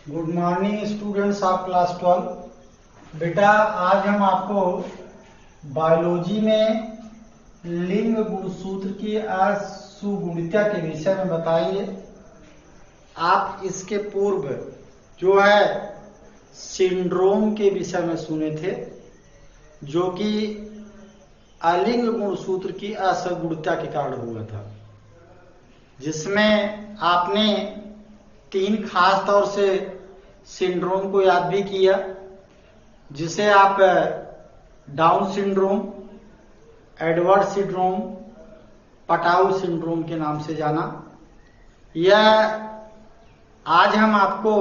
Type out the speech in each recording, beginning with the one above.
Good morning students of class 12। बेटा आज हम आपको बायोलॉजी में लिंग गुणसूत्र की असुगुणिता के विषय में बताइए। आप इसके पूर्व जो है सिंड्रोम के विषय में सुने थे, जो कि अलिंग गुणसूत्र की असगुणता के कारण हुआ था, जिसमें आपने 3 खास तौर से सिंड्रोम को याद भी किया, जिसे आप down syndrome, Edward syndrome, Patau syndrome के नाम से जाना। यह आज हम आपको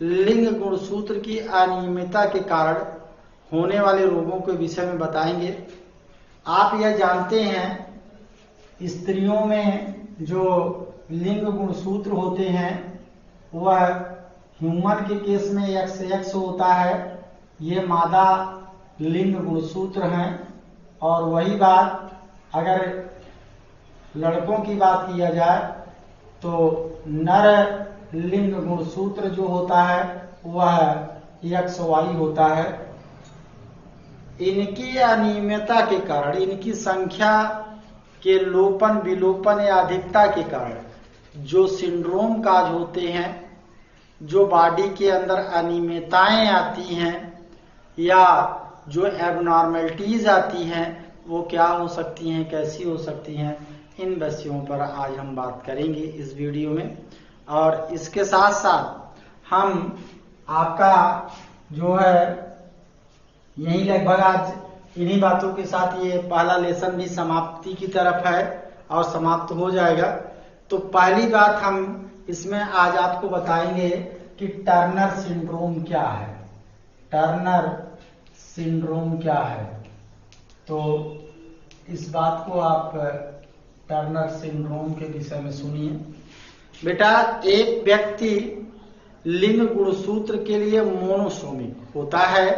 लिंग गुणसूत्र की अनियमितता के कारण होने वाले रोगों के विषय में बताएंगे। आप यह जानते हैं स्त्रियों में जो लिंग गुणसूत्र होते हैं वह ह्यूमन के केस में XX होता है, ये मादा लिंग गुणसूत्र हैं। और वही बात अगर लड़कों की बात किया जाए तो नर लिंग गुणसूत्र जो होता है वह XY होता है। इनकी अनियमितता के कारण, इनकी संख्या के लोपन विलोपन या अधिकता के कारण जो सिंड्रोम काज होते हैं, जो बॉडी के अंदर अनियमितताएं आती हैं या जो एबनॉर्मलिटीज आती हैं, वो क्या हो सकती हैं, कैसी हो सकती हैं, इन विषयों पर आज हम बात करेंगे इस वीडियो में। और इसके साथ साथ हम आपका जो है यही लगभग आज इन्हीं बातों के साथ ये पहला लेसन भी समाप्ति की तरफ है और समाप्त हो जाएगा। तो पहली बात हम इसमें आज आपको बताएंगे कि टर्नर सिंड्रोम क्या है। टर्नर सिंड्रोम क्या है, तो इस बात को आप टर्नर सिंड्रोम के विषय में सुनिए। बेटा, एक व्यक्ति लिंग गुणसूत्र के लिए मोनोसोमिक होता है,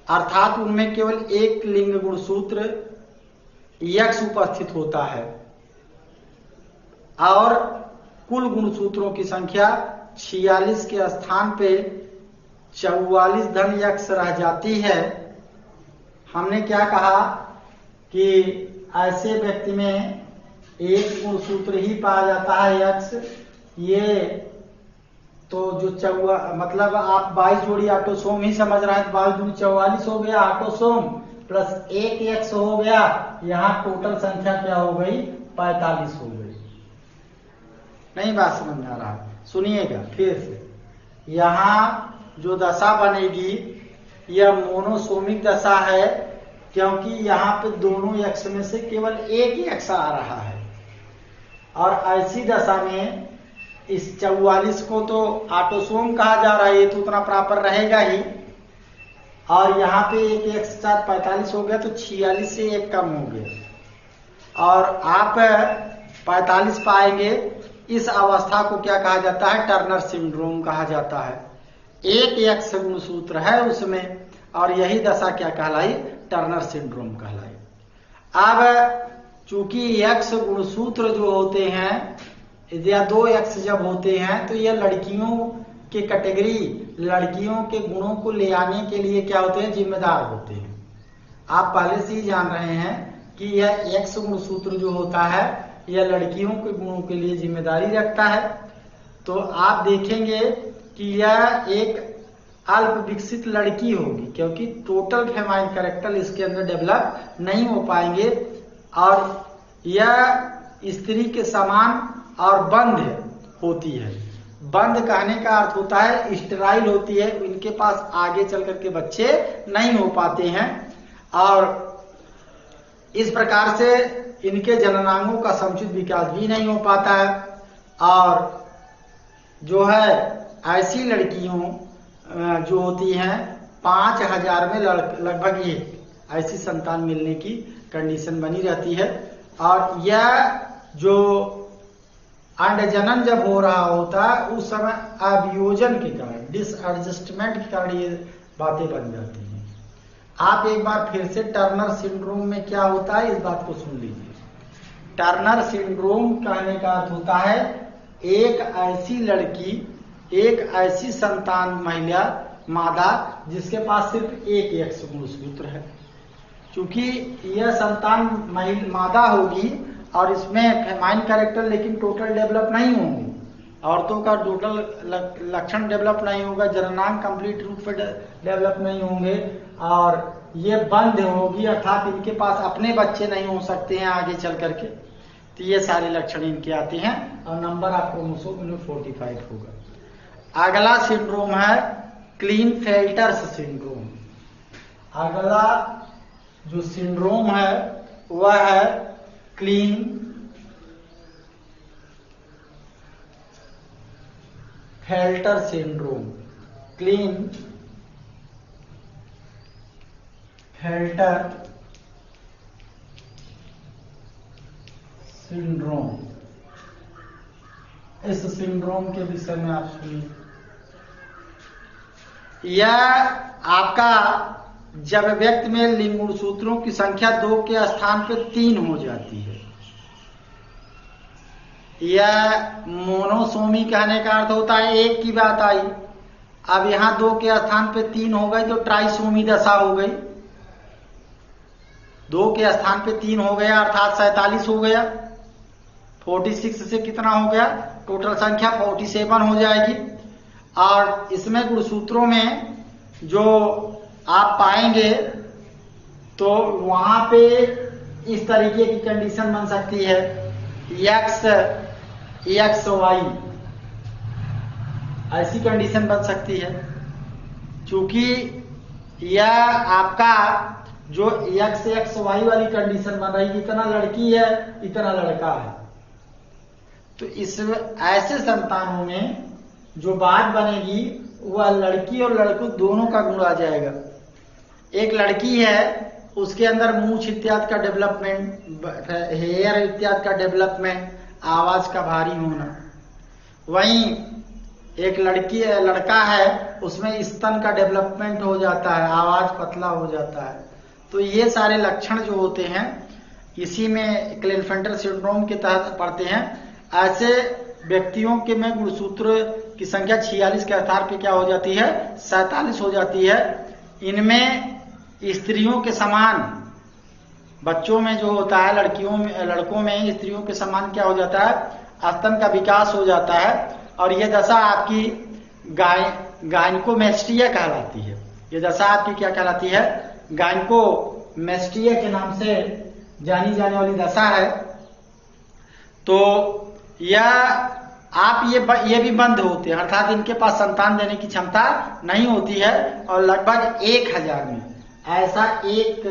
अर्थात उनमें केवल एक लिंग गुणसूत्र X उपस्थित होता है और कुल गुणसूत्रों की संख्या 46 के स्थान पे 44 धन X रह जाती है। हमने क्या कहा कि ऐसे व्यक्ति में एक गुणसूत्र ही पाया जाता है X। ये तो जो मतलब आप 22 जोड़ी ऑटोसोम ही समझ रहे हैं, तो 22 दूनी 44 हो गया ऑटोसोम प्लस 1 X हो गया। यहाँ टोटल संख्या क्या हो गई, 45 हो गई। नहीं बात समझ में आ रहा, सुनिएगा फिर से। यहाँ जो दशा बनेगी यह मोनोसोमिक दशा है, क्योंकि यहाँ पे दोनों X में से केवल एक ही X आ रहा है। और ऐसी दशा में इस 44 को तो ऑटोसोम कहा जा रहा है, ये तो उतना प्रॉपर रहेगा ही। और यहाँ पे एक X साथ 45 हो गया, तो 46 से एक कम हो गया और आप 45 पाएंगे। इस अवस्था को क्या कहा जाता है, टर्नर सिंड्रोम कहा जाता है। एक X गुणसूत्र है उसमें, और यही दशा क्या कहलाई, टर्नर सिंड्रोम कहलाई। अब चूंकि X गुणसूत्र जो होते हैं या 2 X जब होते हैं, तो यह लड़कियों के कैटेगरी, लड़कियों के गुणों को ले आने के लिए क्या होते हैं, जिम्मेदार होते हैं। आप पहले से ही जान रहे हैं कि यह X गुणसूत्र जो होता है यह लड़कियों के गुणों के लिए जिम्मेदारी रखता है। तो आप देखेंगे कि यह एक अल्प विकसित लड़की होगी, क्योंकि टोटल फेमाइन कैरेक्टर इसके अंदर डेवलप नहीं हो पाएंगे। और यह स्त्री के समान और बंद होती है। बंद कहने का अर्थ होता है स्टेराइल होती है, इनके पास आगे चल करके बच्चे नहीं हो पाते हैं। और इस प्रकार से इनके जननांगों का समुचित विकास भी नहीं हो पाता है। और जो है ऐसी लड़कियों जो होती हैं 5000 में लगभग ये ऐसी संतान मिलने की कंडीशन बनी रहती है। और यह जो अंडजनन जब हो रहा होता है उस समय अभियोजन के कारण, डिसएडजस्टमेंट के कारण ये बातें बन जाती हैं। आप एक बार फिर से टर्नर सिंड्रोम में क्या होता है इस बात को सुन लीजिए। टर्नर सिंड्रोम कहने का अर्थ होता है एक ऐसी लड़की एक ऐसी संतान महिला मादा जिसके पास सिर्फ एक एक्स गुणसूत्र है। क्योंकि यह संतान मादा होगी और इसमें फेमाइन कैरेक्टर लेकिन टोटल डेवलप नहीं होंगे, औरतों का टोटल लक्षण डेवलप नहीं होगा, जननांग कंप्लीट रूप से डेवलप नहीं होंगे और ये बंद होगी, अर्थात इनके पास अपने बच्चे नहीं हो सकते हैं आगे चल करके। तो ये सारे लक्षण इनके आते हैं और नंबर ऑफ क्रोमोसोम इनमें 45 होगा। अगला सिंड्रोम है क्लीनफेल्टर्स सिंड्रोम। अगला जो सिंड्रोम है वह है क्लीनफेल्टर सिंड्रोम। क्लीनफेल्टर सिंड्रोम, इस सिंड्रोम के विषय में आप सुनिए। यह आपका जब व्यक्ति में लिंग गुणसूत्रों की संख्या 2 के स्थान पर 3 हो जाती है, यह मोनोसोमी कहने का अर्थ होता है एक की बात आई। अब यहां 2 के स्थान पे 3 हो गई तो ट्राइसोमी दशा हो गई। 2 के स्थान पे 3 हो गया अर्थात 47 हो गया। 46 से कितना हो गया, टोटल संख्या 47 हो जाएगी। और इसमें गुणसूत्रों में जो आप पाएंगे तो वहां पे इस तरीके की कंडीशन बन सकती है, एक्स वाई, ऐसी कंडीशन बन सकती है। क्योंकि यह आपका जो एक्स वाई वाली कंडीशन बन रही, इतना लड़की है इतना लड़का है, तो इस ऐसे संतानों में जो बात बनेगी वह लड़की और लड़कों दोनों का गुण आ जाएगा। एक लड़की है उसके अंदर मूंछ इत्यादि का डेवलपमेंट, हेयर इत्यादि का डेवलपमेंट, आवाज का भारी होना। वहीं एक लड़का है उसमें स्तन का डेवलपमेंट हो जाता है, आवाज पतला हो जाता है। तो ये सारे लक्षण जो होते हैं इसी में क्लीनफेल्टर सिंड्रोम के तहत पड़ते हैं। ऐसे व्यक्तियों के में गुणसूत्र की संख्या 46 के आधार पे क्या हो जाती है, 47 हो जाती है। इनमें स्त्रियों के समान, बच्चों में जो होता है लड़कों में स्त्रियों के समान क्या हो जाता है, स्तन का विकास हो जाता है। और ये दशा आपकी गायनकोमेस्टिया कहलाती है। ये दशा आपकी क्या कहलाती है, गायनकोमेस्टिया के नाम से जानी जाने वाली दशा है। तो यह आप ये भी बंद होते हैं, अर्थात इनके पास संतान देने की क्षमता नहीं होती है। और लगभग 1000 में ऐसा एक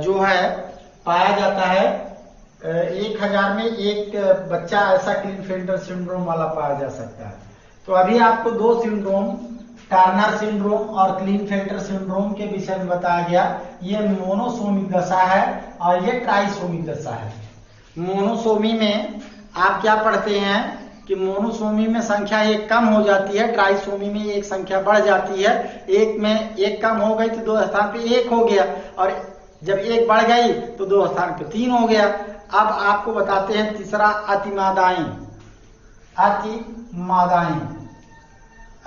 जो है पाया जाता है, 1000 में एक बच्चा ऐसा क्लीनफेल्टर सिंड्रोम वाला पाया जा सकता है। तो अभी आपको 2 सिंड्रोम, टर्नर सिंड्रोम और क्लीनफेल्टर सिंड्रोम के विषय में बताया गया। ये मोनोसोमिक दशा है और ये ट्राइसोमिक दशा है। मोनोसोमी में आप क्या पढ़ते हैं कि मोनोसोमी में संख्या 1 कम हो जाती है, ट्राइसोमी में एक संख्या बढ़ जाती है। एक में 1 कम हो गई तो 2 स्थान पे 1 हो गया, और जब 1 बढ़ गई तो 2 स्थान पे 3 हो गया। अब आपको बताते हैं तीसरा, अतिमादाएं।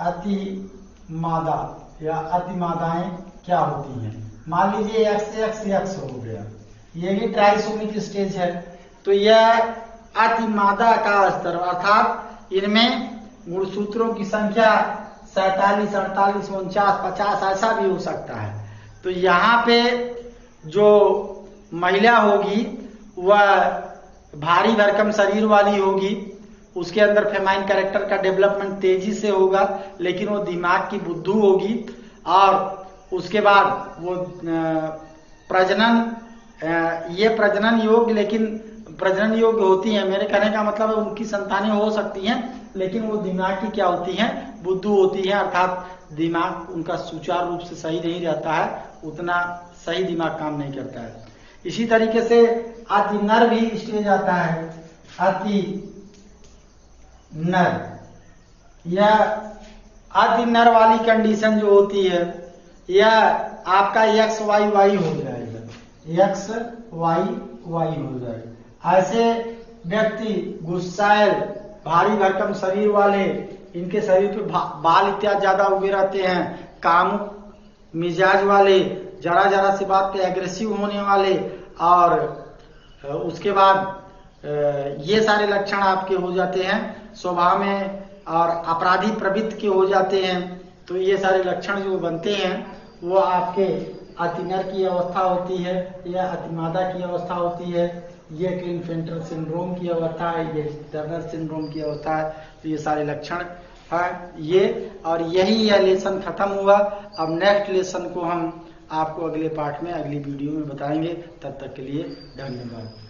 अतिमादा या अतिमादाएं क्या होती हैं। मान लीजिए एक्स हो गया, ये भी ट्राइसोमिक स्टेज है। तो यह अतिमादा का स्तर, अर्थात इनमें गुणसूत्रों की संख्या 47, 48, 49, 50 ऐसा भी हो सकता है। तो यहाँ पे जो महिला होगी वह भारी भरकम शरीर वाली होगी, उसके अंदर फेमाइन कैरेक्टर का डेवलपमेंट तेजी से होगा, लेकिन वो दिमाग की बुद्धू होगी। और उसके बाद वो ये प्रजनन योग्य, लेकिन प्रजनन योग्य होती हैं, मेरे कहने का मतलब है उनकी संतानें हो सकती हैं, लेकिन वो दिमाग की क्या होती हैं, बुद्धू होती हैं। अर्थात दिमाग उनका सुचारू रूप से सही नहीं रहता है, उतना सही दिमाग काम नहीं करता है। इसी तरीके से अति नर भी स्टेज आता है। अति नर, यह अति नर वाली कंडीशन जो होती है यह आपका एक्स वाई वाई हो जाएगा, एक्स वाई वाई हो जाएगा। ऐसे व्यक्ति गुस्साइल भारी भरकम शरीर वाले, इनके शरीर पे बाल इत्यादि ज्यादा उगे रहते हैं, कामुक मिजाज वाले, जरा जरा सी बात पे एग्रेसिव होने वाले, और उसके बाद ये सारे लक्षण आपके हो जाते हैं स्वभाव में, और अपराधी प्रवृत्ति के हो जाते हैं। तो ये सारे लक्षण जो बनते हैं वो आपके अतिनर की अवस्था होती है या अतिमादा की अवस्था होती है, ये क्लिनफेल्टर सिंड्रोम की अवस्था है, ये टर्नर सिंड्रोम की अवस्था है। तो ये सारे लक्षण है ये, और यही यह लेसन खत्म हुआ। अब नेक्स्ट लेसन को हम आपको अगले पार्ट में, अगली वीडियो में बताएंगे। तब तक के लिए धन्यवाद।